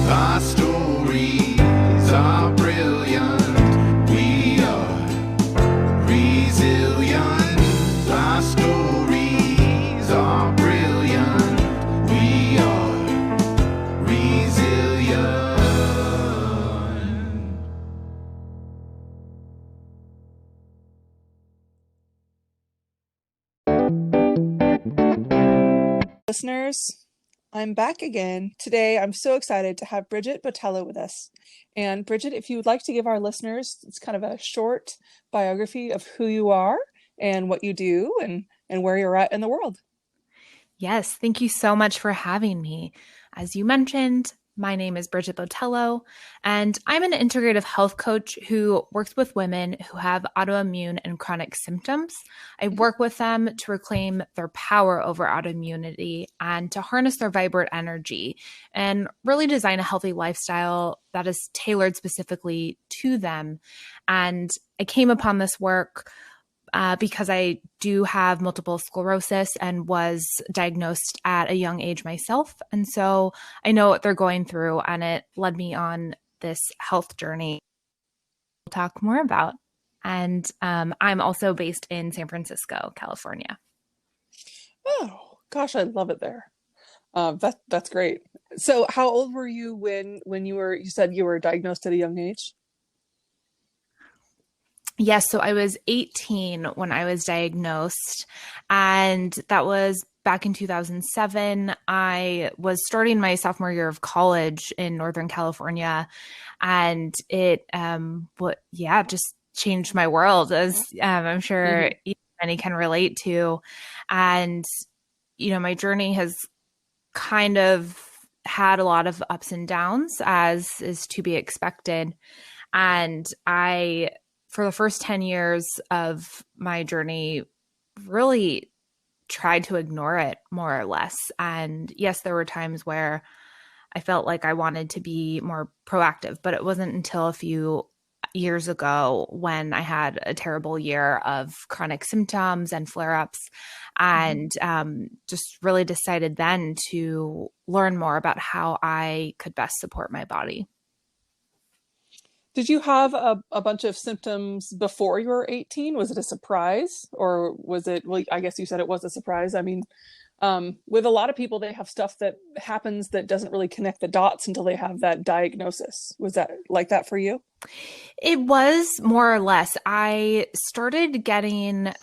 Our stories are brilliant. We are resilient. Our stories are brilliant. We are resilient. Listeners, I'm back again. Today, I'm so excited to have Bridget Botelho with us. And Bridget, if you would like to give our listeners, it's kind of a short biography of who you are and what you do and where you're at in the world. Yes, thank you so much for having me. As you mentioned, my name is Bridget Botelho, and I'm an integrative health coach who works with women who have autoimmune and chronic symptoms. I work with them to reclaim their power over autoimmunity and to harness their vibrant energy and really design a healthy lifestyle that is tailored specifically to them. And I came upon this work because I do have multiple sclerosis and was diagnosed at a young age myself. And so I know what they're going through, and it led me on this health journey we'll talk more about. And I'm also based in San Francisco, California. Oh, gosh, I love it there. That's great. So how old were you when you said you were diagnosed at a young age? Yes, so I was 18 when I was diagnosed, and that was back in 2007. I was starting my sophomore year of college in Northern California, and it just changed my world, as I'm sure many can relate to. And my journey has kind of had a lot of ups and downs, as is to be expected. And for the first 10 years of my journey, really tried to ignore it more or less. And yes, there were times where I felt like I wanted to be more proactive, but it wasn't until a few years ago when I had a terrible year of chronic symptoms and flare-ups, and just really decided then to learn more about how I could best support my body. Did you have a bunch of symptoms before you were 18? Was it a surprise, or was it, well, I guess you said it was a surprise. I mean, with a lot of people, they have stuff that happens that doesn't really connect the dots until they have that diagnosis. Was that like that for you? It was more or less. I started getting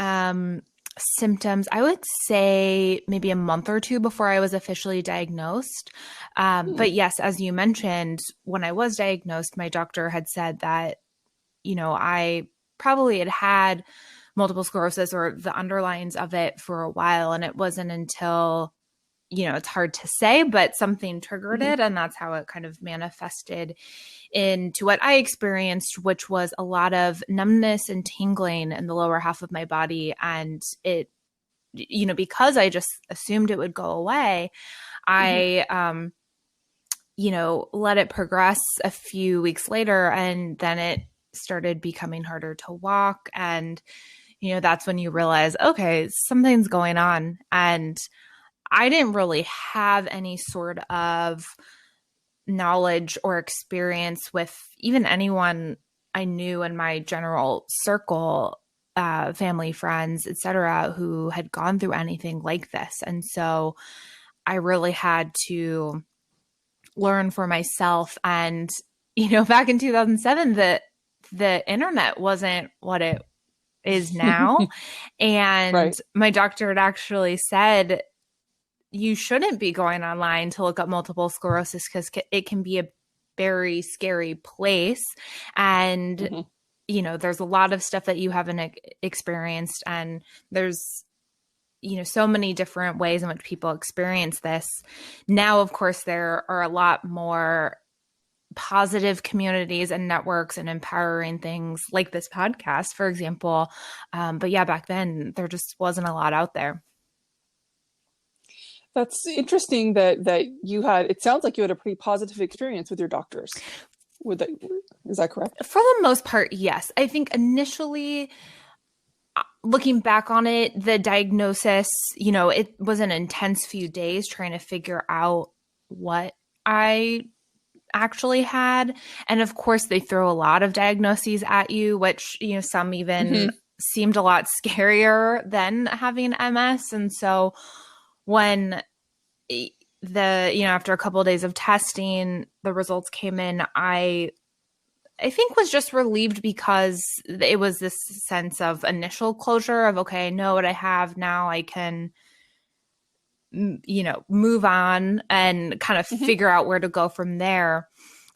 symptoms, I would say maybe a month or two before I was officially diagnosed. But yes, as you mentioned, when I was diagnosed, my doctor had said that, I probably had multiple sclerosis or the underlyings of it for a while. And it wasn't until, it's hard to say, but something triggered it. And that's how it kind of manifested into what I experienced, which was a lot of numbness and tingling in the lower half of my body. And it, because I just assumed it would go away, I, let it progress a few weeks later, and then it started becoming harder to walk. And, that's when you realize, okay, something's going on. And I didn't really have any sort of knowledge or experience with even anyone I knew in my general circle, family, friends, etc., who had gone through anything like this. And so I really had to learn for myself. And, back in 2007, the internet wasn't what it is now. And Right. my doctor had actually said, you shouldn't be going online to look up multiple sclerosis because it can be a very scary place. And, there's a lot of stuff that you haven't experienced. And there's, so many different ways in which people experience this. Now, of course, there are a lot more positive communities and networks and empowering things like this podcast, for example. But yeah, back then there just wasn't a lot out there. That's interesting that you had, it sounds like you had a pretty positive experience with your doctors. Is that correct? For the most part, yes. I think initially, looking back on it, the diagnosis, it was an intense few days trying to figure out what I actually had. And of course, they throw a lot of diagnoses at you, which, some even seemed a lot scarier than having MS. And so when after a couple of days of testing, the results came in, I think was just relieved because it was this sense of initial closure of, okay, I know what I have now. I can, move on and kind of figure out where to go from there.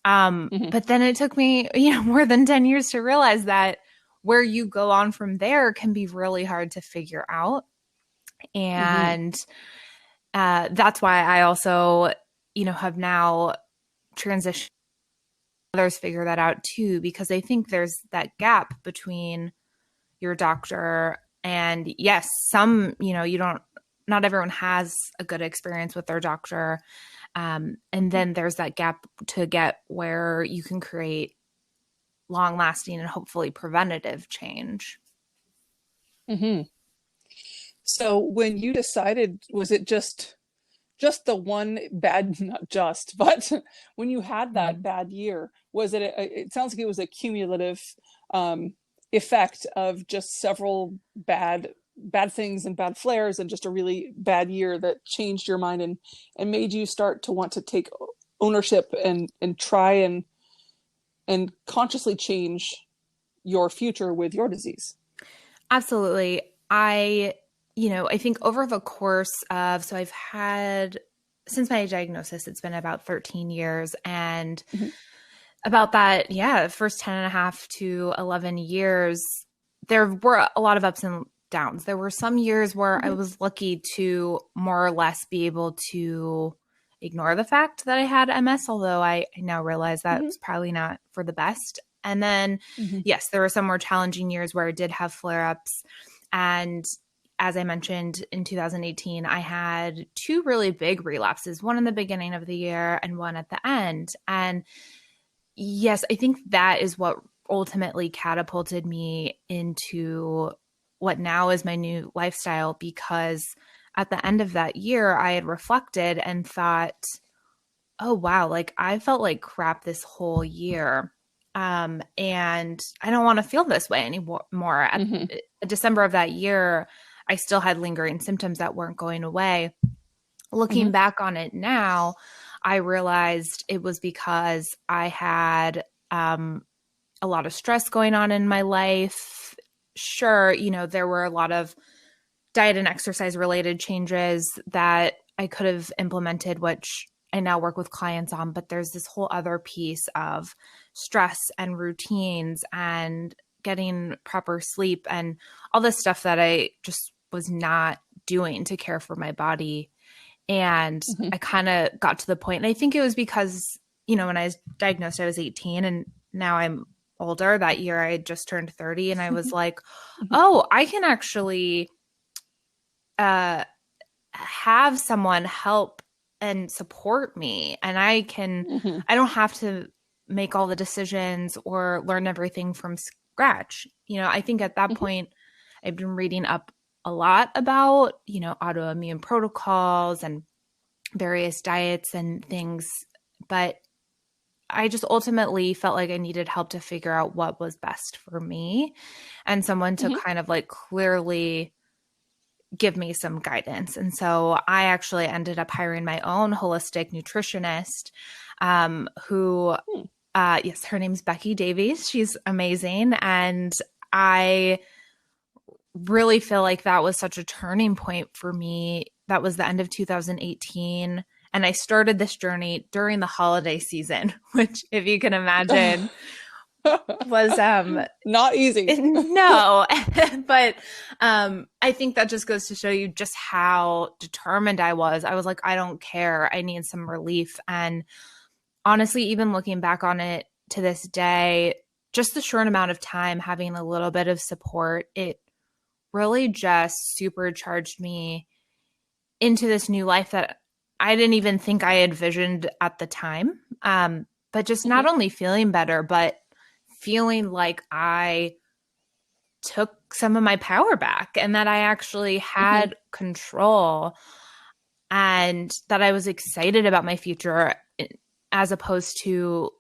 But then it took me, more than 10 years to realize that where you go on from there can be really hard to figure out. And that's why I also, have now transitioned. Others figure that out too, because I think there's that gap between your doctor and yes, some, not everyone has a good experience with their doctor. And then there's that gap to get where you can create long lasting and hopefully preventative change. So when you decided, was it just the one bad, not just, but when you had that bad year, was it, it sounds like it was a cumulative effect of just several bad things and bad flares and just a really bad year that changed your mind and made you start to want to take ownership and try and consciously change your future with your disease? Absolutely. I think over the course of, so I've had, since my diagnosis, it's been about 13 years. And about that, first 10 and a half to 11 years, there were a lot of ups and downs. There were some years where I was lucky to more or less be able to ignore the fact that I had MS, although I now realize that was probably not for the best. And then, yes, there were some more challenging years where I did have flare-ups. And as I mentioned, in 2018, I had 2 really big relapses, one in the beginning of the year and one at the end. And yes, I think that is what ultimately catapulted me into what now is my new lifestyle, because at the end of that year, I had reflected and thought, oh, wow, like I felt like crap this whole year. And I don't want to feel this way anymore. At December of that year, I still had lingering symptoms that weren't going away. Looking back on it now, I realized it was because I had a lot of stress going on in my life. Sure, there were a lot of diet and exercise related changes that I could have implemented, which I now work with clients on, but there's this whole other piece of stress and routines and getting proper sleep and all this stuff that I just was not doing to care for my body. And I kind of got to the point, and I think it was because, when I was diagnosed, I was 18 and now I'm older. That year I had just turned 30 and I was like, oh, I can actually have someone help and support me. And I don't have to make all the decisions or learn everything from scratch. I think at that point I've been reading up a lot about, autoimmune protocols and various diets and things, but I just ultimately felt like I needed help to figure out what was best for me and someone to kind of like clearly give me some guidance. And so I actually ended up hiring my own holistic nutritionist, who, yes, her name's Becky Davies. She's amazing. And I really feel like that was such a turning point for me. That was the end of 2018. And I started this journey during the holiday season, which, if you can imagine, was not easy. No, but I think that just goes to show you just how determined I was. I was like, I don't care. I need some relief. And honestly, even looking back on it to this day, just the short amount of time having a little bit of support, it really just supercharged me into this new life that I didn't even think I envisioned at the time. But just not only feeling better, but feeling like I took some of my power back and that I actually had control and that I was excited about my future as opposed to,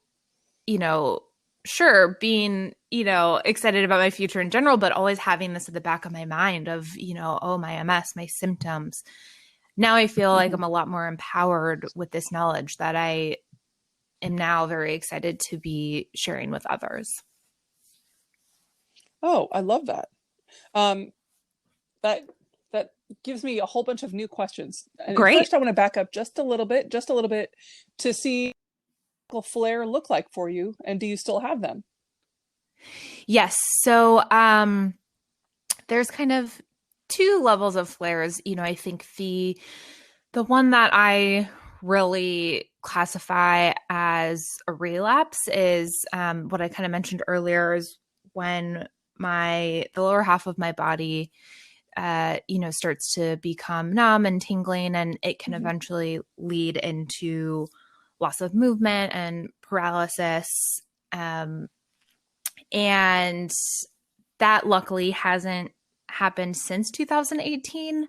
sure, being, excited about my future in general, but always having this at the back of my mind of, oh, my MS, my symptoms. Now I feel like I'm a lot more empowered with this knowledge that I am now very excited to be sharing with others. Oh, I love that. That gives me a whole bunch of new questions. And Great. first, I want to back up just a little bit to see what flare look like for you, and do you still have them? Yes. So there's kind of two levels of flares. I think the one that I really classify as a relapse is what I kind of mentioned earlier, is when the lower half of my body starts to become numb and tingling, and it can eventually lead into loss of movement and paralysis. And that luckily hasn't happened since 2018.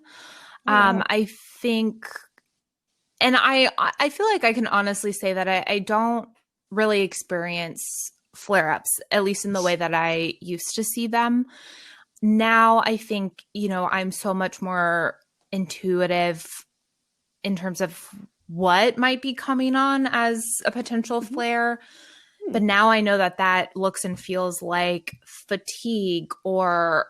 Wow. I think, and I feel like I can honestly say that I don't really experience flare-ups, at least in the way that I used to see them. Now I think, I'm so much more intuitive in terms of what might be coming on as a potential flare. But now I know that looks and feels like fatigue or,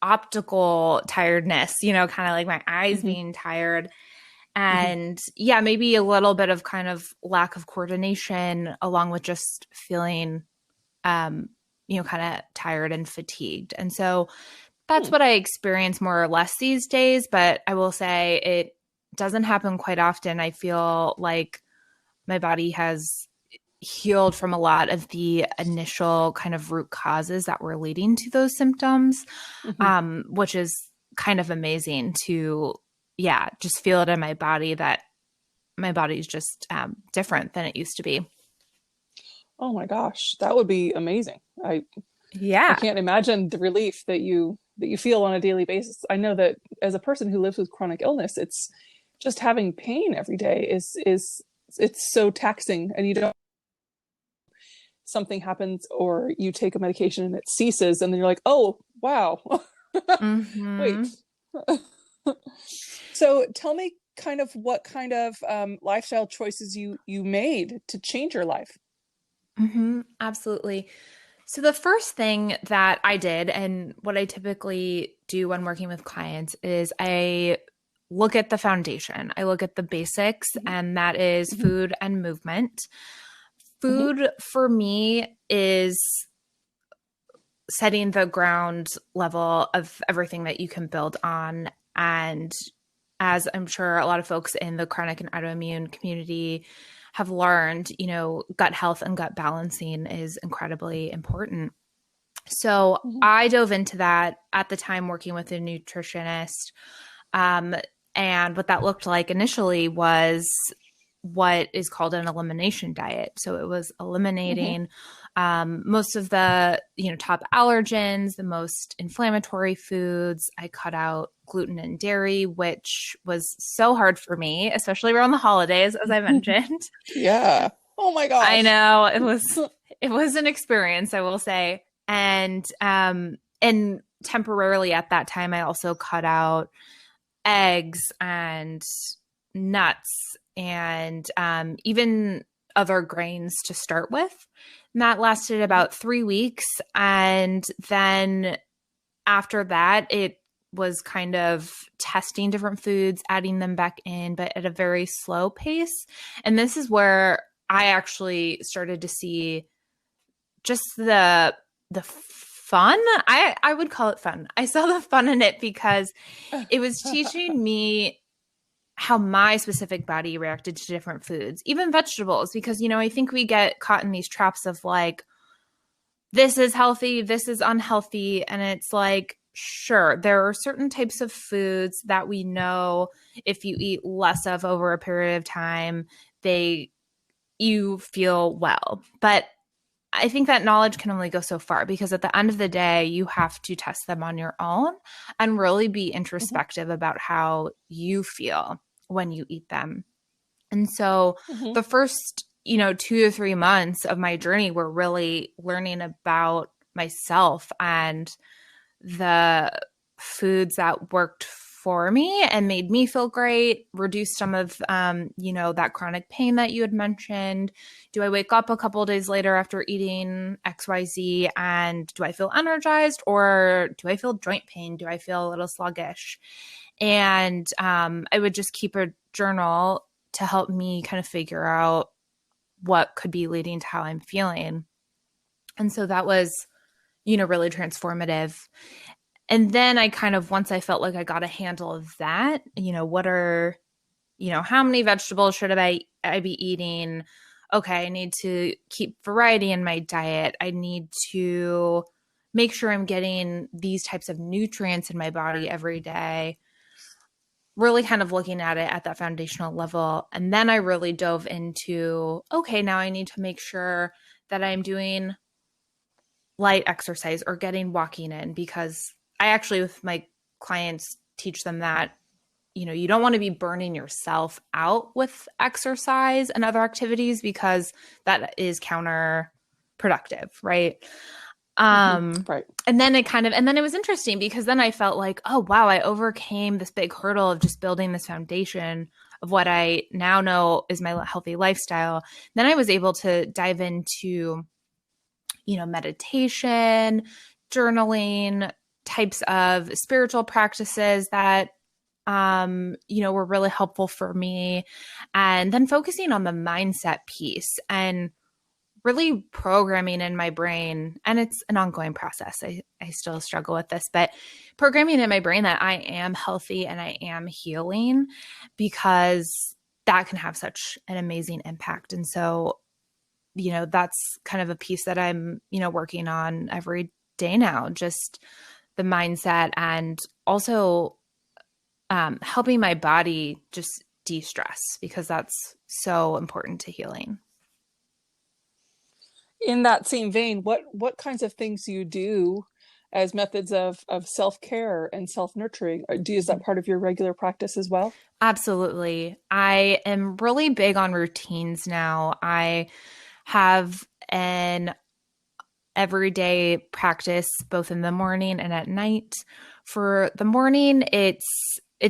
optical tiredness, kind of like my eyes being tired. And maybe a little bit of kind of lack of coordination, along with just feeling, kind of tired and fatigued. And so that's what I experience more or less these days. But I will say it doesn't happen quite often. I feel like my body has healed from a lot of the initial kind of root causes that were leading to those symptoms, which is kind of amazing to, just feel it in my body, that my body's just different than it used to be. Oh my gosh, that would be amazing. I can't imagine the relief that you feel on a daily basis. I know that as a person who lives with chronic illness, it's just having pain every day is it's so taxing, and you don't, something happens or you take a medication and it ceases, and then you're like, oh wow. Wait. So tell me kind of what kind of lifestyle choices you made to change your life. Absolutely. So the first thing that I did, and what I typically do when working with clients, is I look at the foundation. I look at the basics, and that is food and movement. Food for me is setting the ground level of everything that you can build on. And as I'm sure a lot of folks in the chronic and autoimmune community have learned, gut health and gut balancing is incredibly important. So I dove into that at the time working with a nutritionist. And what that looked like initially was what is called an elimination diet. So it was eliminating most of the, top allergens, the most inflammatory foods. I cut out gluten and dairy, which was so hard for me, especially around the holidays, as I mentioned. Yeah. Oh my gosh. I know it was an experience, I will say. And temporarily at that time, I also cut out eggs and nuts and even other grains to start with. And that lasted about 3 weeks. And then after that, it was kind of testing different foods, adding them back in, but at a very slow pace. And this is where I actually started to see just the fun. I would call it fun. I saw the fun in it because it was teaching me how my specific body reacted to different foods, even vegetables, because, I think we get caught in these traps of like, this is healthy, this is unhealthy. And it's like, sure, there are certain types of foods that we know if you eat less of over a period of time, you feel well. But I think that knowledge can only go so far, because at the end of the day, you have to test them on your own and really be introspective about how you feel when you eat them. And so Mm-hmm. the first, 2 to 3 months of my journey were really learning about myself and the foods that worked for me and made me feel great, reduce some of, that chronic pain that you had mentioned. Do I wake up a couple of days later after eating XYZ and do I feel energized, or do I feel joint pain? Do I feel a little sluggish? And I would just keep a journal to help me kind of figure out what could be leading to how I'm feeling. And so that was, really transformative. And then I kind of, once I felt like I got a handle of that, what are, how many vegetables should I be eating? Okay, I need to keep variety in my diet. I need to make sure I'm getting these types of nutrients in my body every day. Really kind of looking at it at that foundational level. And then I really dove into, okay, now I need to make sure that I'm doing light exercise or getting walking in, because I actually, with my clients, teach them that, you don't want to be burning yourself out with exercise and other activities, because that is counterproductive, right? Right. And then it was interesting, because then I felt like, oh, wow, I overcame this big hurdle of just building this foundation of what I now know is my healthy lifestyle. Then I was able to dive into, meditation, journaling, types of spiritual practices that, were really helpful for me. And then focusing on the mindset piece and really programming in my brain, and it's an ongoing process. I still struggle with this, but programming in my brain that I am healthy and I am healing, because that can have such an amazing impact. And so, that's kind of a piece that I'm, working on every day now, just the mindset, and also helping my body just de-stress, because that's so important to healing. In that same vein, what kinds of things do you do as methods of self-care and self-nurturing? Is that part of your regular practice as well? Absolutely. I am really big on routines now. I have an everyday practice both in the morning and at night. For the morning, it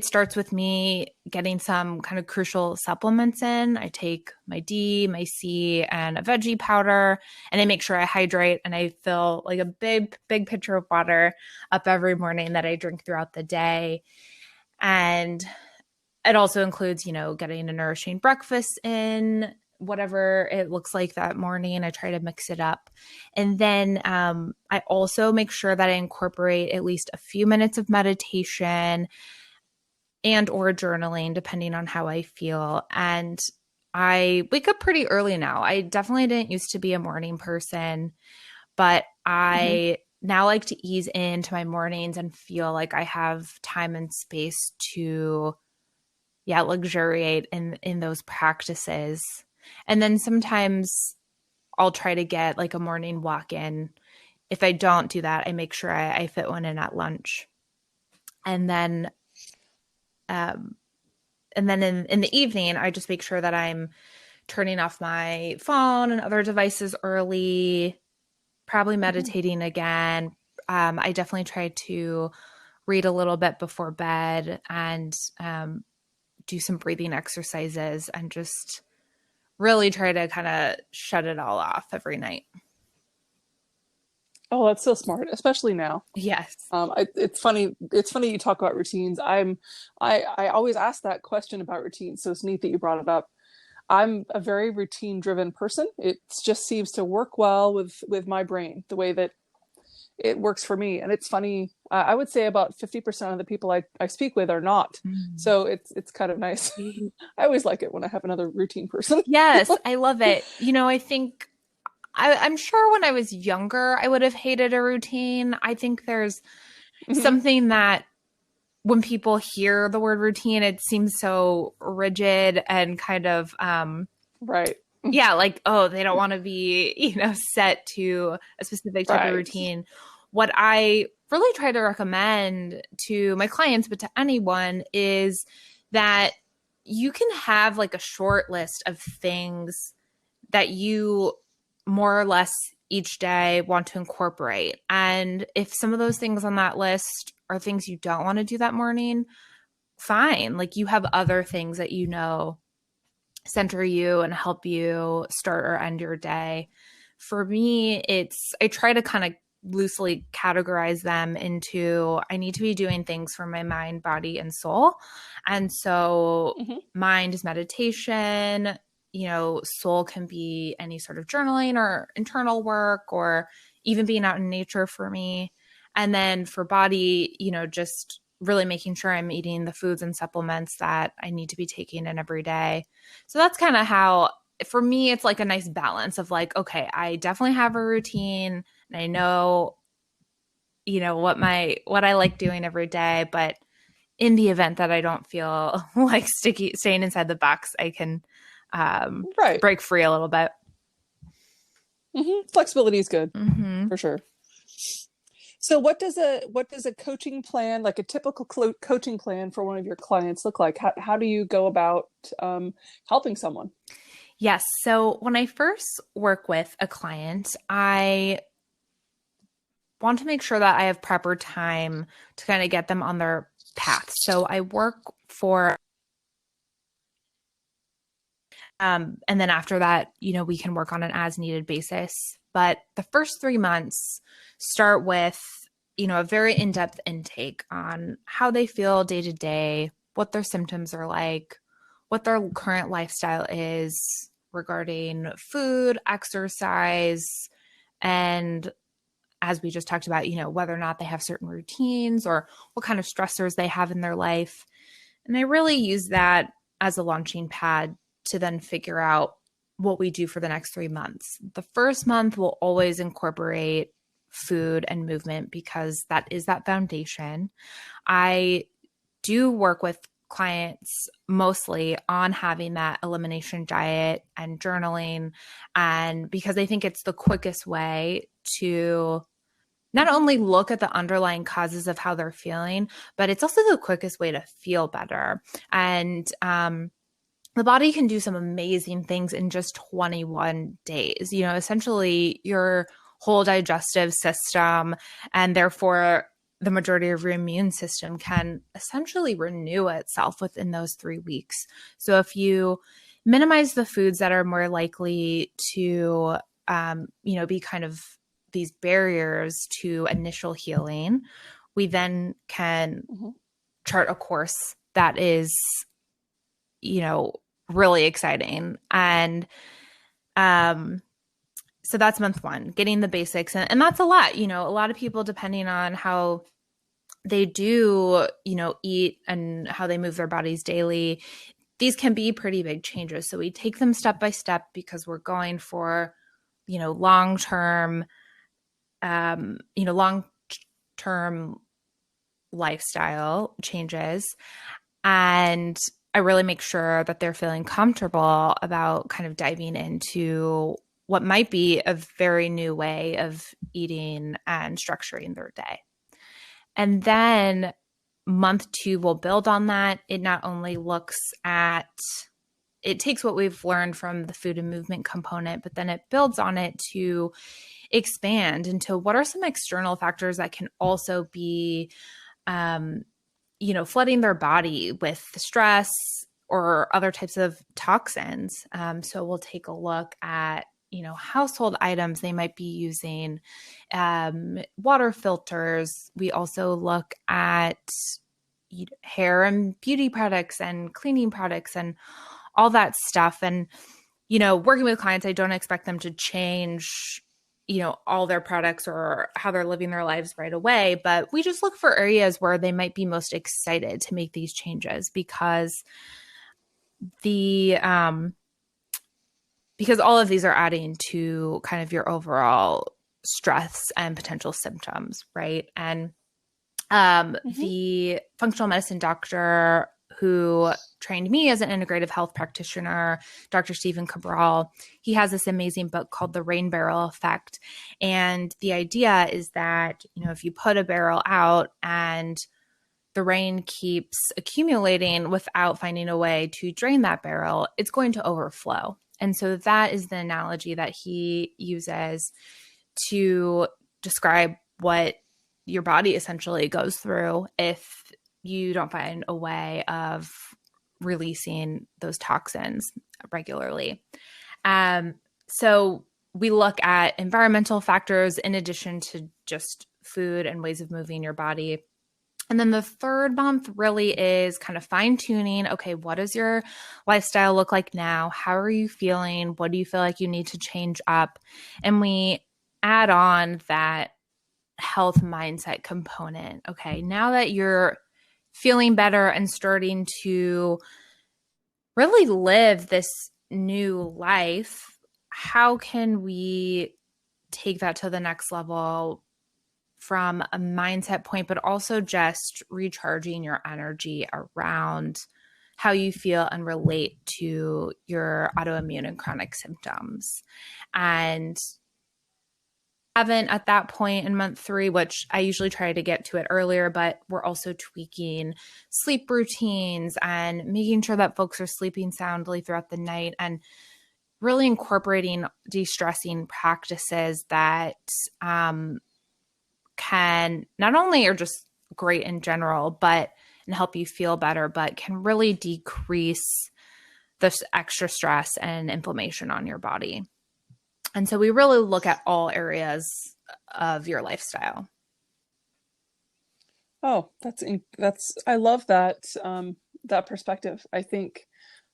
starts with me getting some kind of crucial supplements in. I take my D, my C, and a veggie powder, and I make sure I hydrate, and I fill like a big pitcher of water up every morning that I drink throughout the day. And it also includes, getting a nourishing breakfast in, whatever it looks like that morning. I try to mix it up. And then I also make sure that I incorporate at least a few minutes of meditation and or journaling, depending on how I feel. And I wake up pretty early now. I definitely didn't used to be a morning person, but I now like to ease into my mornings and feel like I have time and space to, luxuriate in those practices. And then sometimes I'll try to get like a morning walk in. If I don't do that, I make sure I fit one in at lunch. And then in the evening, I just make sure that I'm turning off my phone and other devices early, probably meditating again. I definitely try to read a little bit before bed and do some breathing exercises and just really try to kind of shut it all off every night. Oh, that's so smart, especially now. Yes. It's funny. It's funny you talk about routines. I always ask that question about routines, so it's neat that you brought it up. I'm a very routine-driven person. It just seems to work well with my brain, the way that it works for me. And it's funny. I would say about 50% of the people I speak with are not. So it's kind of nice. I always like it when I have another routine person. Yes, I love it. I think I'm sure when I was younger, I would have hated a routine. I think there's something that when people hear the word routine, it seems so rigid and kind of, right. Yeah, like, oh, they don't want to be, set to a specific type of routine. What I really try to recommend to my clients, but to anyone, is that you can have like a short list of things that you more or less each day want to incorporate. And if some of those things on that list are things you don't want to do that morning, fine. Like you have other things that you know center you and help you start or end your day. For me, I try to kind of loosely categorize them into I need to be doing things for my mind, body, and soul. And so mind is meditation, soul can be any sort of journaling or internal work or even being out in nature for me. And then for body, just really making sure I'm eating the foods and supplements that I need to be taking in every day. So that's kind of how, for me, it's like a nice balance of like, okay, I definitely have a routine and I know, what I like doing every day, but in the event that I don't feel like staying inside the box, I can break free a little bit. Flexibility is good for sure. So what does a coaching plan, like a typical coaching plan for one of your clients look like? How do you go about helping someone? Yes. So when I first work with a client, I want to make sure that I have proper time to kind of get them on their path. So I work for and then after that, we can work on an as needed basis. But the first 3 months start with, a very in-depth intake on how they feel day to day, what their symptoms are like, what their current lifestyle is regarding food, exercise, and as we just talked about, whether or not they have certain routines or what kind of stressors they have in their life. And I really use that as a launching pad to then figure out what we do for the next 3 months. The first month will always incorporate food and movement because that is that foundation. I do work with clients mostly on having that elimination diet and journaling, and because I think it's the quickest way to not only look at the underlying causes of how they're feeling, but it's also the quickest way to feel better. And the body can do some amazing things in just 21 days. Essentially your whole digestive system and therefore the majority of your immune system can essentially renew itself within those 3 weeks. So if you minimize the foods that are more likely to, be kind of these barriers to initial healing, we then can chart a course that is, really exciting. And so that's month 1, getting the basics. And that's a lot. A lot of people, depending on how they do, eat and how they move their bodies daily, these can be pretty big changes. So we take them step by step because we're going for, long-term lifestyle changes. And I really make sure that they're feeling comfortable about kind of diving into what might be a very new way of eating and structuring their day. And then month 2 will build on that. It not only it takes what we've learned from the food and movement component, but then it builds on it to expand into what are some external factors that can also be, flooding their body with stress or other types of toxins. So we'll take a look at, household items they might be using, water filters. We also look at hair and beauty products and cleaning products and all that stuff. And, working with clients, I don't expect them to change, all their products or how they're living their lives right away. But we just look for areas where they might be most excited to make these changes because because all of these are adding to kind of your overall stress and potential symptoms, right? And the functional medicine doctor who trained me as an integrative health practitioner, Dr. Stephen Cabral, he has this amazing book called The Rain Barrel Effect. And the idea is that, if you put a barrel out and the rain keeps accumulating without finding a way to drain that barrel, it's going to overflow. And so that is the analogy that he uses to describe what your body essentially goes through if you don't find a way of releasing those toxins regularly. So we look at environmental factors in addition to just food and ways of moving your body. And then the third month really is kind of fine tuning. Okay, what does your lifestyle look like now? How are you feeling? What do you feel like you need to change up? And we add on that health mindset component. Okay, now that you're feeling better and starting to really live this new life, how can we take that to the next level from a mindset point, but also just recharging your energy around how you feel and relate to your autoimmune and chronic symptoms? And haven't at that point in month 3, which I usually try to get to it earlier, but we're also tweaking sleep routines and making sure that folks are sleeping soundly throughout the night and really incorporating de-stressing practices that can not only are just great in general, but and help you feel better, but can really decrease this extra stress and inflammation on your body. And so we really look at all areas of your lifestyle. Oh, I love that, that perspective. I think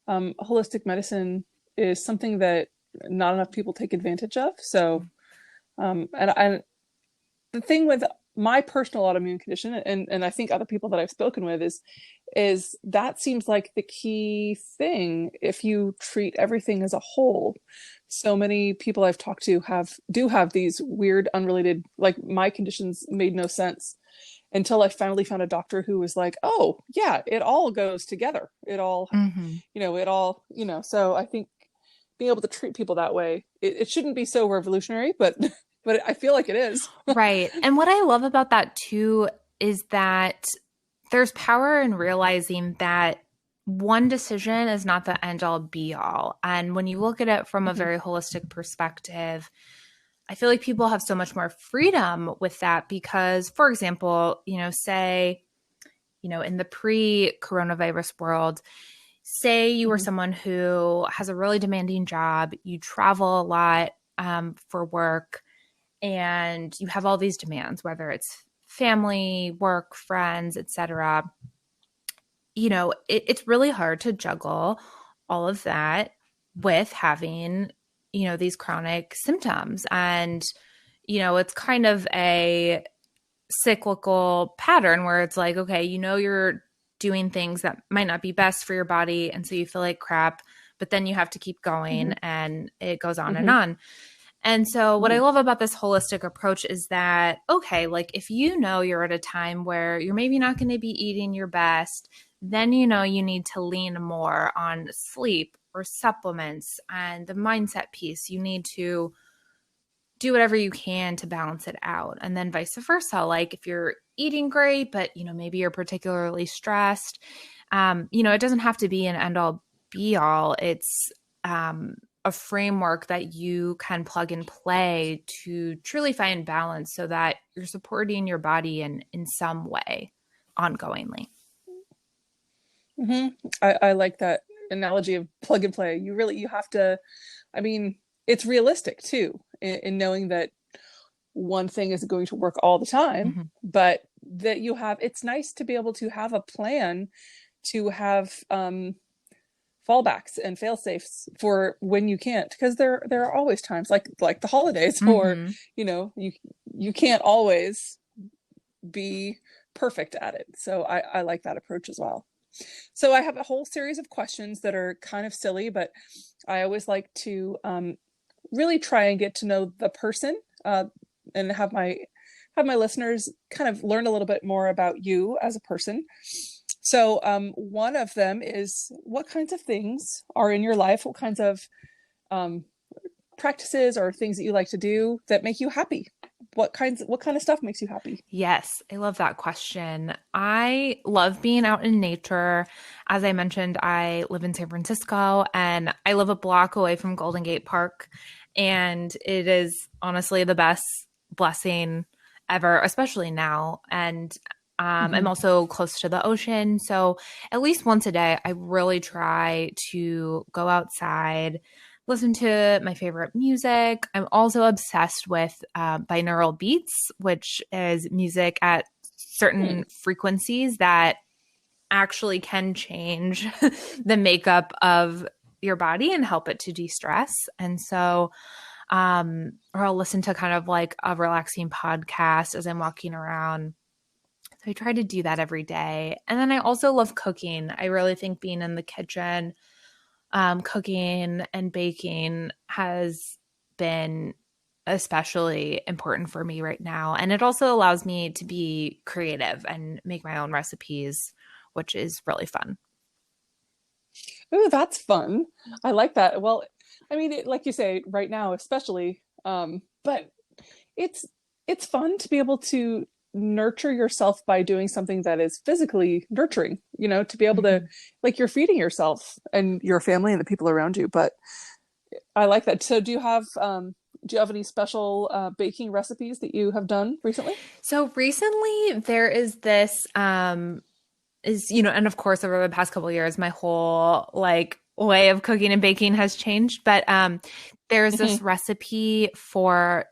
holistic medicine is something that not enough people take advantage of. So, and the thing with my personal autoimmune condition, and I think other people that I've spoken with, is that seems like the key thing if you treat everything as a whole. So many people I've talked to do have these weird, unrelated, like my conditions made no sense until I finally found a doctor who was like, oh yeah, it all goes together. It all, so I think being able to treat people that way, it shouldn't be so revolutionary, but I feel like it is. Right. And what I love about that too is that there's power in realizing that one decision is not the end all be all. And when you look at it from a very holistic perspective, I feel like people have so much more freedom with that because, for example, say, in the pre-coronavirus world, say you were someone who has a really demanding job, you travel a lot for work, and you have all these demands, whether it's family, work, friends, etc. It's really hard to juggle all of that with having, these chronic symptoms. And, it's kind of a cyclical pattern where it's like, okay, you're doing things that might not be best for your body. And so you feel like crap, but then you have to keep going and it goes on and on. And so what I love about this holistic approach is that, okay, like if you're at a time where you're maybe not going to be eating your best, then you need to lean more on sleep or supplements and the mindset piece. You need to do whatever you can to balance it out. And then vice versa. Like if you're eating great, but maybe you're particularly stressed, it doesn't have to be an end all be all. It's a framework that you can plug and play to truly find balance so that you're supporting your body in some way ongoingly. I like that analogy of plug and play. You have to, it's realistic too, in knowing that one thing isn't going to work all the time, but that it's nice to be able to have a plan to have fallbacks and fail safes for when you can't, because there are always times like the holidays or you can't always be perfect at it. So I like that approach as well. So I have a whole series of questions that are kind of silly, but I always like to really try and get to know the person and have my listeners kind of learn a little bit more about you as a person. So one of them is, what kinds of things are in your life? What kinds of practices or things that you like to do that make you happy? what kind of stuff makes you happy? Yes, I love that question. I love being out in nature. As I mentioned, I live in San Francisco and I live a block away from Golden Gate Park. And it is honestly the best blessing ever, especially now. And I'm also close to the ocean. So at least once a day, I really try to go outside, listen to my favorite music. I'm also obsessed with binaural beats, which is music at certain frequencies that actually can change the makeup of your body and help it to de-stress. And so, or I'll listen to kind of like a relaxing podcast as I'm walking around. So I try to do that every day. And then I also love cooking. I really think being in the kitchen, cooking and baking has been especially important for me right now. And it also allows me to be creative and make my own recipes, which is really fun. Ooh, that's fun. I like that. Well, I mean, like you say, right now, especially, but it's fun to be able to nurture yourself by doing something that is physically nurturing, to be able to, like, you're feeding yourself and your family and the people around you. But I like that. So do you have any special baking recipes that you have done recently? So recently there is this, and of course over the past couple of years, my whole like way of cooking and baking has changed. But there's this recipe for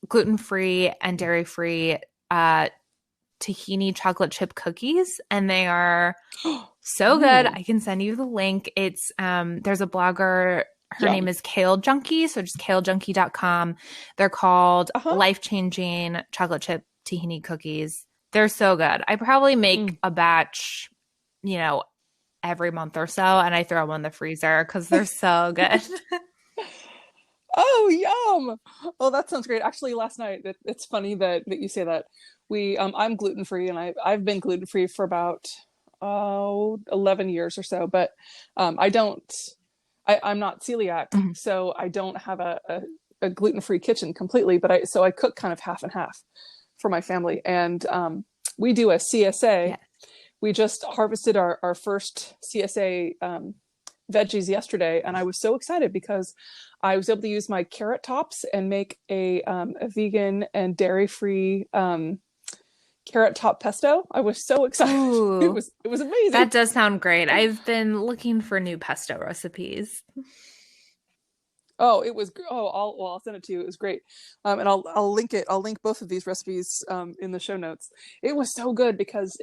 gluten-free and dairy-free tahini chocolate chip cookies, and they are so good. I can send you the link. It's there's a blogger, her name is Kale Junkie, so just kalejunkie.com. They're called life-changing chocolate chip tahini cookies. They're so good. I probably make a batch, every month or so, and I throw them in the freezer because they're so good. Oh, yum. Oh, that sounds great. Actually, last night, it's funny that you say that. I'm gluten-free, and I've been gluten-free for about 11 years or so, but I'm not celiac, so I don't have a gluten-free kitchen completely, but I cook kind of half and half for my family. And we do a CSA. Yes. We just harvested our first CSA veggies yesterday, and I was so excited because I was able to use my carrot tops and make a vegan and dairy-free carrot top pesto. I was so excited. Ooh, it was amazing. That does sound great. I've been looking for new pesto recipes. Oh, it was. I'll send it to you. It was great, and I'll link it. I'll link both of these recipes in the show notes. It was so good because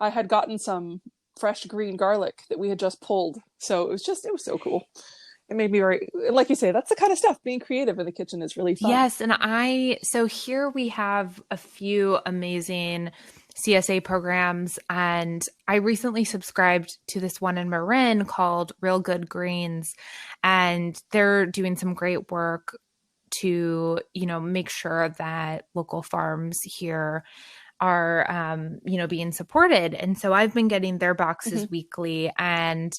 I had gotten some fresh green garlic that we had just pulled, so it was so cool. It made me very, like you say, that's the kind of stuff. Being creative in the kitchen is really fun. Yes, and so here we have a few amazing CSA programs, and I recently subscribed to this one in Marin called Real Good Greens, and they're doing some great work to, make sure that local farms here are, being supported. And so I've been getting their boxes weekly, and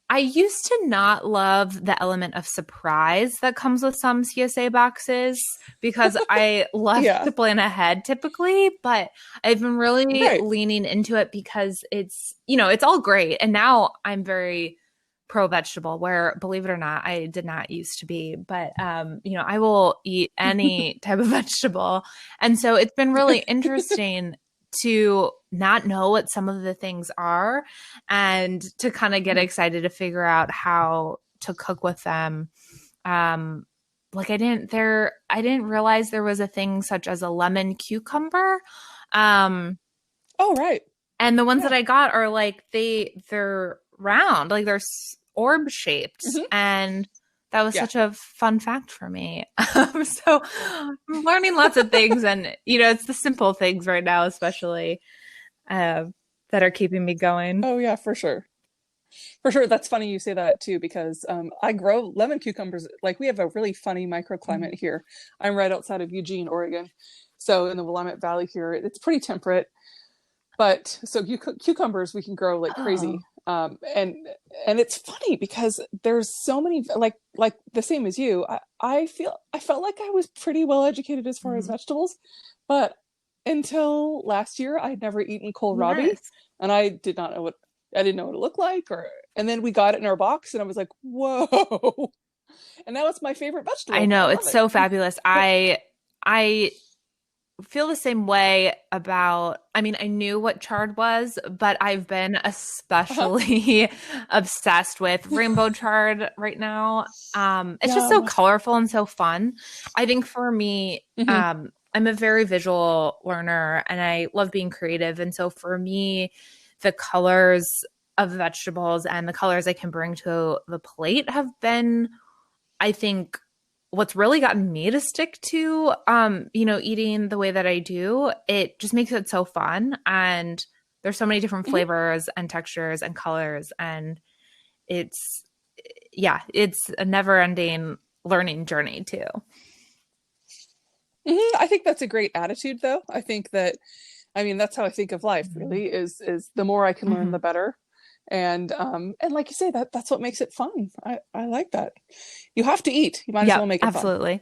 I used to not love the element of surprise that comes with some CSA boxes because I love to plan ahead typically, but I've been really leaning into it because it's all great. And now I'm very pro vegetable, where, believe it or not, I did not used to be, but I will eat any type of vegetable. And so it's been really interesting to not know what some of the things are and to kind of get excited to figure out how to cook with them. Like I didn't realize there was a thing such as a lemon cucumber. Oh, right. And the ones that I got are like, they're round, like they're orb shaped. And that was such a fun fact for me. So I'm learning lots of things, and, it's the simple things right now, especially that are keeping me going. Oh yeah, for sure. For sure. That's funny you say that too, because I grow lemon cucumbers. Like, we have a really funny microclimate here. I'm right outside of Eugene, Oregon. So in the Willamette Valley here, it's pretty temperate. But so cucumbers we can grow like crazy. And it's funny because there's so many, like the same as you. I felt like I was pretty well educated as far as vegetables, but until last year, I'd never eaten kohlrabi, Yes. and I didn't know what it looked like, and then we got it in our box, and I was like, whoa! And now it's my favorite I vegetable. I know, love it's it. so fabulous. I feel the same way about, I mean, I knew what chard was, but I've been Uh-huh. especially obsessed with rainbow chard right now. It's just so Yum. colorful and so fun. I think for me, Hmm. I'm a very visual learner and I love being creative. And so for me, the colors of vegetables and the colors I can bring to the plate have been, I think, what's really gotten me to stick to eating the way that I do. It just makes it so fun, and there's so many different Hmm. flavors and textures and colors, and it's it's a never-ending learning journey too. I think that's a great attitude, though. I think that, I mean, that's how I think of life, really, is the more I can learn, Mm-hmm. the better. And like you say, that's what makes it fun. I like that. You have to eat. You might as well Yep, make it fun. absolutely.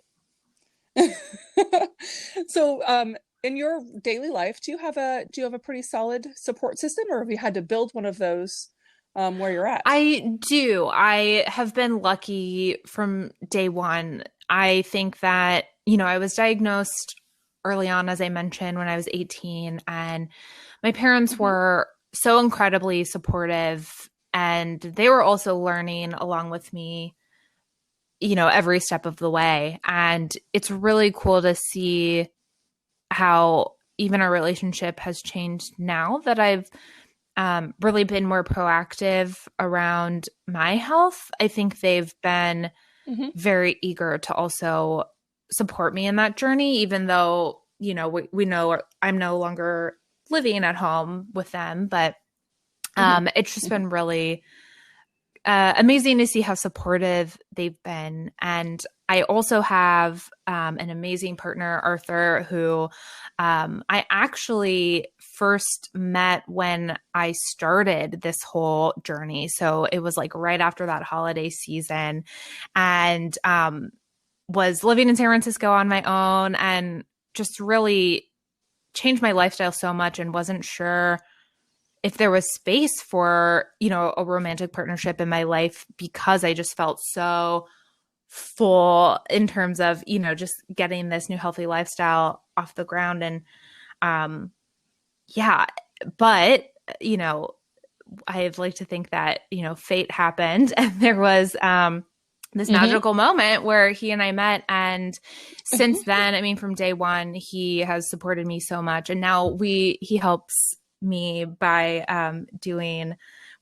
So, in your daily life, do you have a pretty solid support system, or have you had to build one of those where you're at? I do. I have been lucky from day one. I think that, I was diagnosed early on, as I mentioned, when I was 18, and my parents Hmm. were so incredibly supportive, and they were also learning along with me, every step of the way. And it's really cool to see how even our relationship has changed now that I've really been more proactive around my health. I think they've been Hmm. very eager to also support me in that journey, even though, we know I'm no longer living at home with them. But Hmm. it's just Hmm. been really amazing to see how supportive they've been. And I also have an amazing partner, Arthur, who I actually first met when I started this whole journey. So it was like right after that holiday season, and was living in San Francisco on my own and just really changed my lifestyle so much and wasn't sure if there was space for, a romantic partnership in my life because I just felt so full in terms of, just getting this new healthy lifestyle off the ground. And um yeah, but I'd like to think that, fate happened and there was this Hmm. magical moment where he and I met. And since then, I mean, from day one, he has supported me so much. And now he helps me by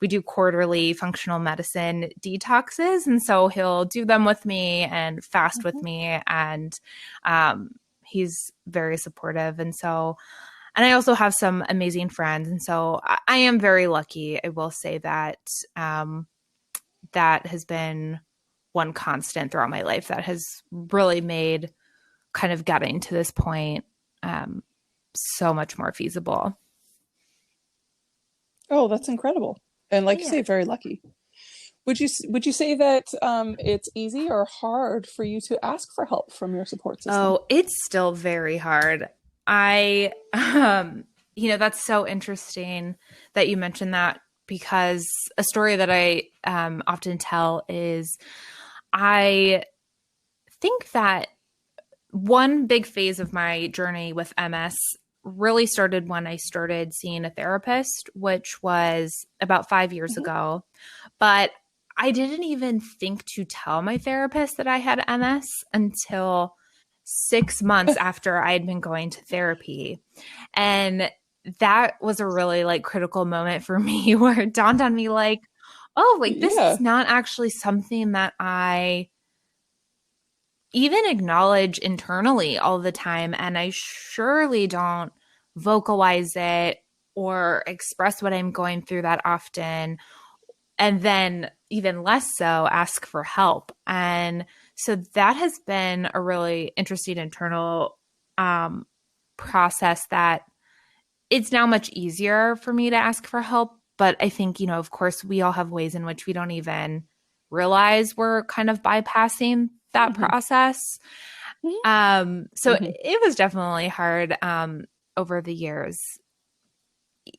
we do quarterly functional medicine detoxes. And so he'll do them with me and fast with Hmm. me. And he's very supportive. And I also have some amazing friends. And so I am very lucky. I will say that that has been one constant throughout my life that has really made kind of getting to this point um, so much more feasible. Oh, that's incredible. And like you Yeah. say, very lucky. Would you say that it's easy or hard for you to ask for help from your support system? Oh, it's still very hard. I, that's so interesting that you mentioned that because a story that I often tell is I think that one big phase of my journey with MS really started when I started seeing a therapist, which was about 5 years Hmm. ago. But I didn't even think to tell my therapist that I had MS until 6 months after I had been going to therapy. And that was a really like critical moment for me where it dawned on me like, oh, like this is Yeah. not actually something that I even acknowledge internally all the time. And I surely don't vocalize it or express what I'm going through that often. And then, even less so, ask for help. And so that has been a really interesting internal process that it's now much easier for me to ask for help But I think, of course, we all have ways in which we don't even realize we're kind of bypassing that process. So it was definitely hard over the years.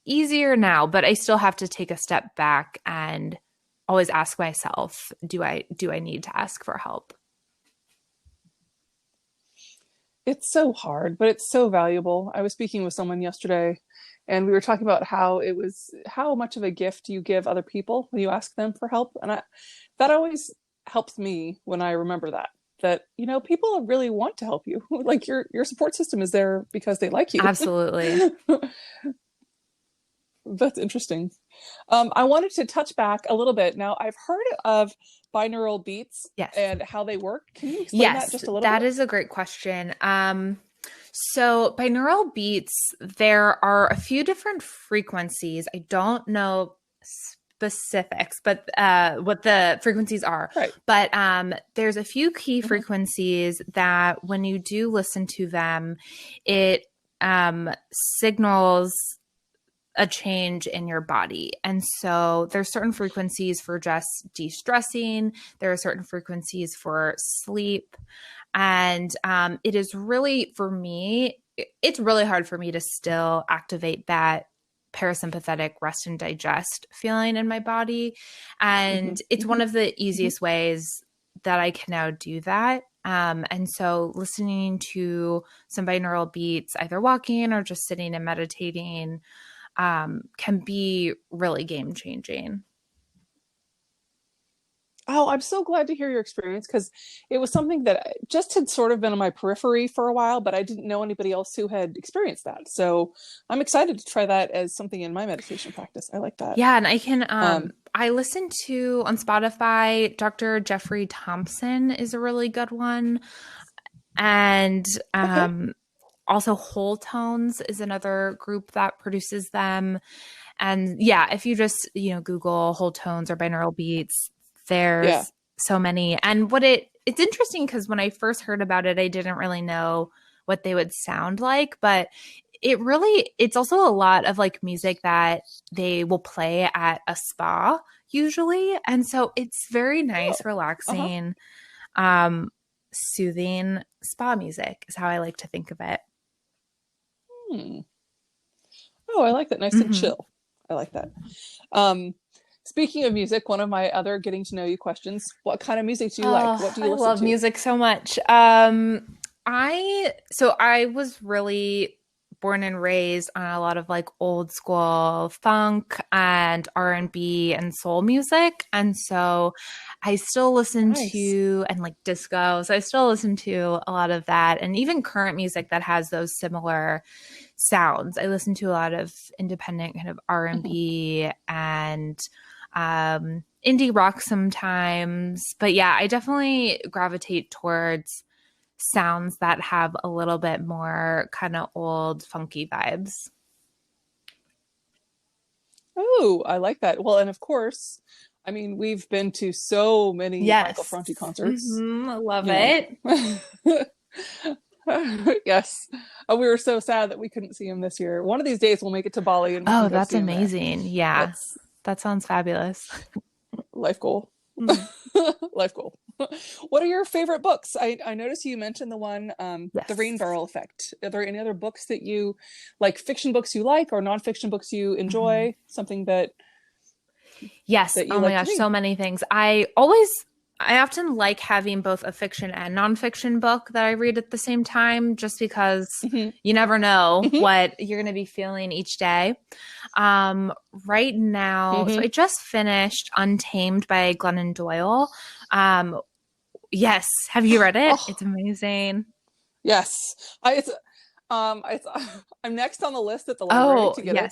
Easier now, but I still have to take a step back and always ask myself, do I need to ask for help? It's so hard, but it's so valuable. I was speaking with someone yesterday, and we were talking about how much of a gift you give other people when you ask them for help. And that always helps me when I remember that, people really want to help you. Like your support system is there because they like you. Absolutely. That's interesting. I wanted to touch back a little bit. Now, I've heard of binaural beats and how they work. Can you explain that just a little bit? That is a great question. So binaural beats, there are a few different frequencies. I don't know specifics, but what the frequencies are. Right. But there's a few key frequencies that when you do listen to them, it signals a change in your body. And so there's certain frequencies for just de-stressing. There are certain frequencies for sleep. And it is really, for me, it's really hard for me to still activate that parasympathetic rest and digest feeling in my body. And it's one of the easiest ways that I can now do that. And so listening to some binaural beats, either walking or just sitting and meditating, can be really game changing. Oh, I'm so glad to hear your experience, because it was something that just had sort of been on my periphery for a while, but I didn't know anybody else who had experienced that. So I'm excited to try that as something in my meditation practice. I like that. Yeah. And I can, I listen to on Spotify, Dr. Jeffery Thompson is a really good one. And, also Whole Tones is another group that produces them. And if you just, Google Whole Tones or binaural beats, there's so many. And it's interesting because when I first heard about it, I didn't really know what they would sound like, but it's also a lot of like music that they will play at a spa usually. And so it's very nice, relaxing, soothing spa music is how I like to think of it. Oh, I like that. Nice and chill. I like that. Speaking of music, one of my other getting to know you questions, what kind of music do you like? What do you listen to? I love music so much. I was really born and raised on a lot of like old school funk and R&B and soul music. And so I still listen to, and like disco. So I still listen to a lot of that, and even current music that has those similar sounds. I listen to a lot of independent kind of R&B and indie rock sometimes. But I definitely gravitate towards sounds that have a little bit more kind of old funky vibes. Oh, I like that. Well, and of course, I mean, we've been to so many Michael Franti concerts. I love it. Yes. We were so sad that we couldn't see him this year. One of these days we'll make it to Bali. And that's amazing. Yeah. That sounds fabulous. Life goal. Life goal. What are your favorite books? I noticed you mentioned the one, The Rain Barrel Effect. Are there any other books that you like, fiction books you like or nonfiction books you enjoy? Something that that you oh my gosh, so many things. I often like having both a fiction and nonfiction book that I read at the same time, just because you never know what you're going to be feeling each day. Right now, so I just finished Untamed by Glennon Doyle. Yes. Have you read it? It's amazing. Yes. I'm next on the list at the library to get it.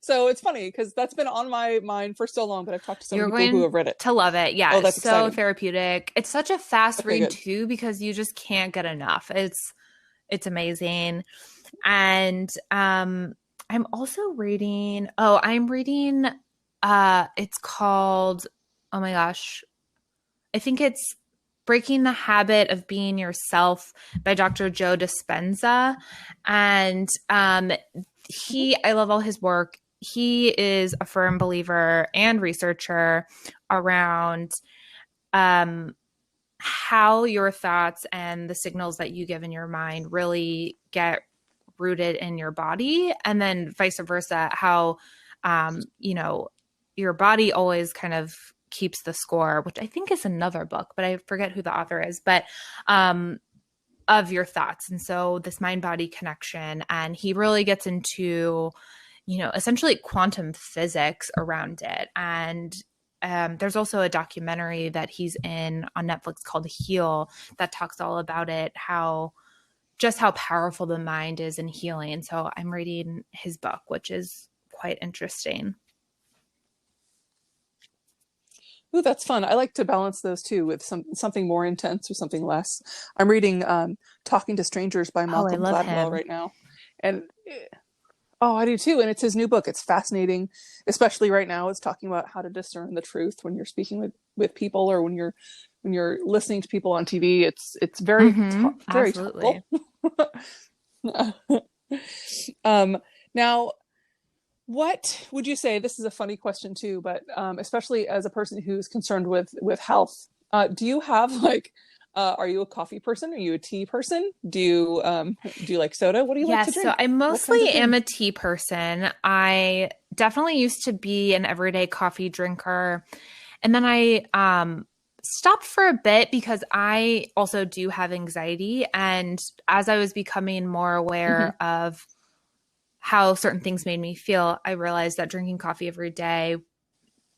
So it's funny because that's been on my mind for so long, but I've talked to some people who have read it. To love it. Yeah. That's it's so exciting. Therapeutic. It's such a fast read too, because you just can't get enough. It's amazing. And I'm also reading, it's called, oh my gosh, I think it's Breaking the Habit of Being Yourself by Dr. Joe Dispenza. And I love all his work. he is a firm believer and researcher around how your thoughts and the signals that you give in your mind really get rooted in your body, and then vice versa, how your body always kind of keeps the score, which I think is another book, but I forget who the author is, but of your thoughts. And so this mind body connection, and he really gets into essentially quantum physics around it. And there's also a documentary that he's in on Netflix called Heal that talks all about it, how powerful the mind is in healing. So I'm reading his book, which is quite interesting. Ooh, that's fun. I like to balance those two with something more intense or something less. I'm reading Talking to Strangers by Malcolm Gladwell right now. And I do too. And it's his new book. It's fascinating, especially right now. It's talking about how to discern the truth when you're speaking with people, or when you're listening to people on TV. It's very, very absolutely. Now, what would you say, this is a funny question too, but especially as a person who's concerned with health, do you have are you a coffee person? Are you a tea person? Do you like soda? What do you like to drink? So I mostly am a tea person. I definitely used to be an everyday coffee drinker. And then I stopped for a bit because I also do have anxiety. And as I was becoming more aware of how certain things made me feel, I realized that drinking coffee every day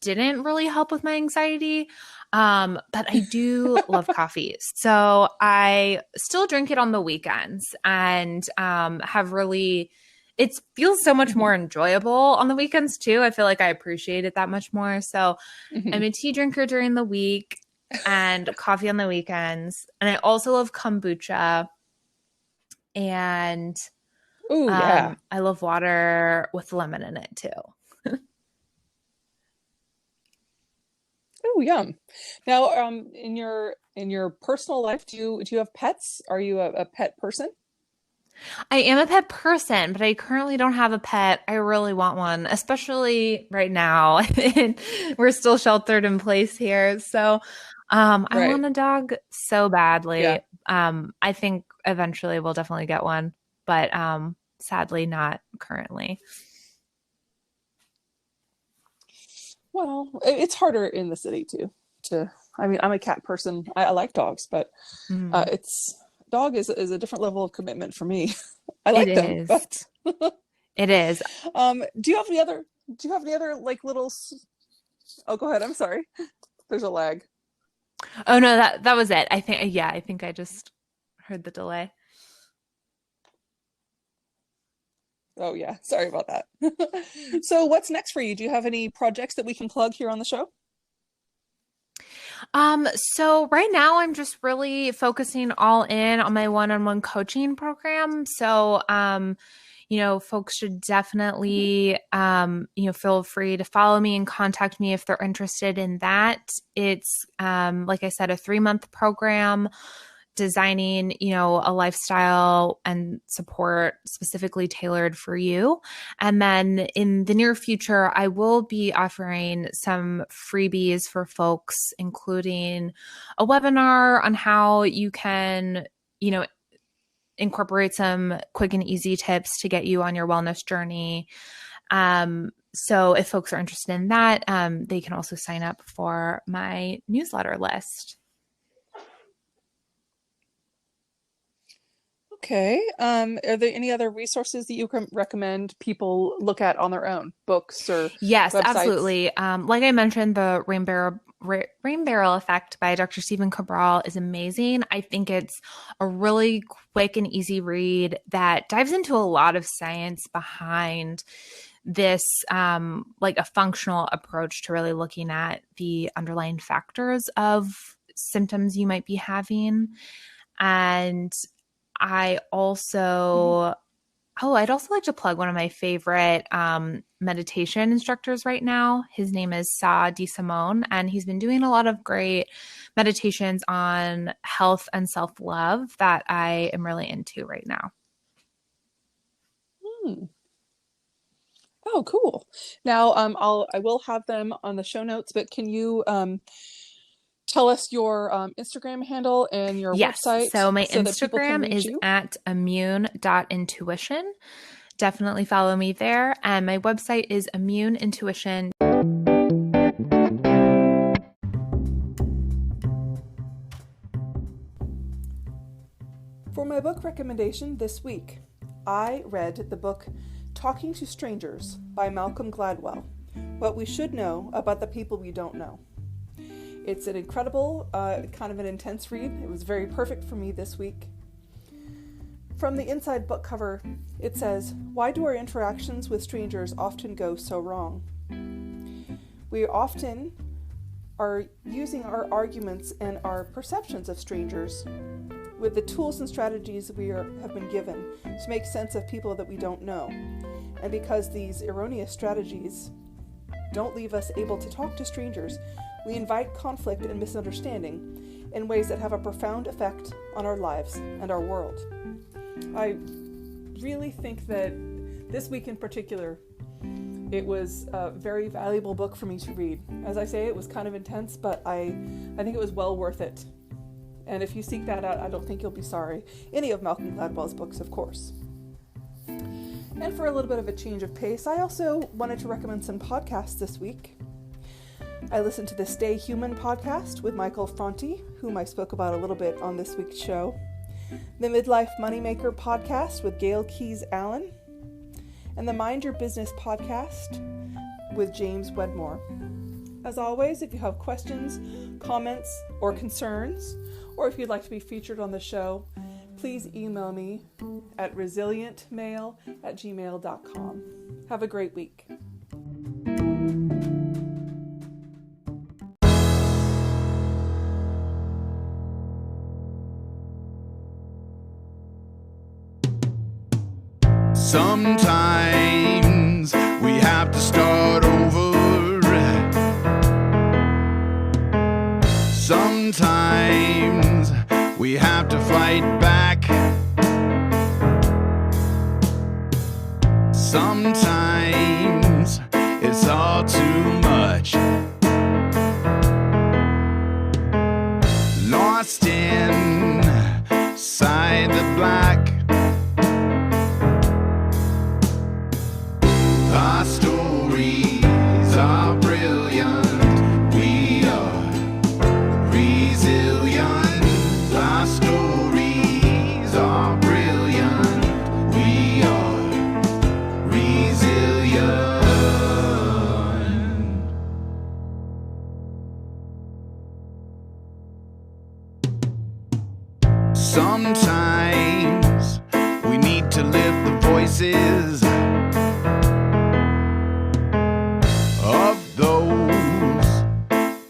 didn't really help with my anxiety. But I do love coffee. So I still drink it on the weekends, and it feels so much more enjoyable on the weekends too. I feel like I appreciate it that much more. So I'm a tea drinker during the week and coffee on the weekends. And I also love kombucha, and I love water with lemon in it too. Oh, yum. Now, in your personal life, do you have pets? Are you a pet person? I am a pet person, but I currently don't have a pet. I really want one, especially right now. We're still sheltered in place here. So I want a dog so badly. Yeah. I think eventually we'll definitely get one, but sadly not currently. Well, it's harder in the city too. I mean, I'm a cat person. I like dogs, but dog is a different level of commitment for me. I like them, but it is. Do you have any other little? Oh, go ahead. I'm sorry. There's a lag. Oh no, that was it. I think I just heard the delay. Oh yeah, sorry about that. So what's next for you? Do you have any projects that we can plug here on the show? So right now I'm just really focusing all in on my one-on-one coaching program. So, folks should definitely, feel free to follow me and contact me if they're interested in that. It's, like I said, a 3-month program designing, a lifestyle and support specifically tailored for you. And then in the near future, I will be offering some freebies for folks, including a webinar on how you can, incorporate some quick and easy tips to get you on your wellness journey. So if folks are interested in that, they can also sign up for my newsletter list. Okay. Are there any other resources that you can recommend people look at on their own? Books or Yes, websites? Absolutely. Like I mentioned, the Rain Barrel Effect by Dr. Stephen Cabral is amazing. I think it's a really quick and easy read that dives into a lot of science behind this, a functional approach to really looking at the underlying factors of symptoms you might be having. And I'd also like to plug one of my favorite meditation instructors right now. His name is Sah D'Simone, and he's been doing a lot of great meditations on health and self-love that I am really into right now. Oh, cool. Now, I will have them on the show notes, but can you tell us your Instagram handle and your Yes. website So my so that people can Instagram reach is you? at immune.intuition. Definitely follow me there. And my website is immuneintuition. For my book recommendation this week, I read the book Talking to Strangers by Malcolm Gladwell, What We Should Know About the People We Don't Know. It's an incredible, kind of an intense read. It was very perfect for me this week. From the inside book cover, it says, "Why do our interactions with strangers often go so wrong?" We often are using our arguments and our perceptions of strangers with the tools and strategies we have been given to make sense of people that we don't know. And because these erroneous strategies don't leave us able to talk to strangers, we invite conflict and misunderstanding in ways that have a profound effect on our lives and our world. I really think that this week in particular, it was a very valuable book for me to read. As I say, it was kind of intense, but I think it was well worth it. And if you seek that out, I don't think you'll be sorry. Any of Malcolm Gladwell's books, of course. And for a little bit of a change of pace, I also wanted to recommend some podcasts this week. I listened to the Stay Human podcast with Michael Franti, whom I spoke about a little bit on this week's show. The Midlife Moneymaker podcast with Gail Keys-Allen. And the Mind Your Business podcast with James Wedmore. As always, if you have questions, comments, or concerns, or if you'd like to be featured on the show, please email me at resilientmail@gmail.com. Have a great week. Sometimes we have to start over. Sometimes we have to fight back. Sometimes it's all too much. Lost inside the black. Our stories are brilliant. We are resilient. Our stories are brilliant. We are resilient. Sometimes we need to lift the voices of those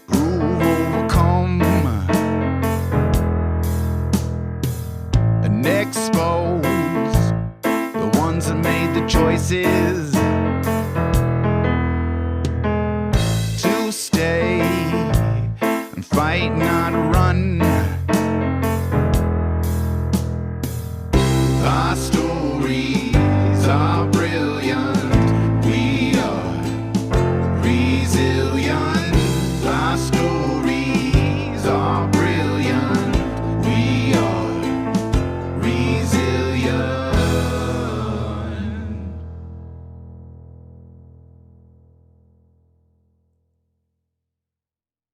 who've overcome and expose the ones that made the choices to stay and fight, not run.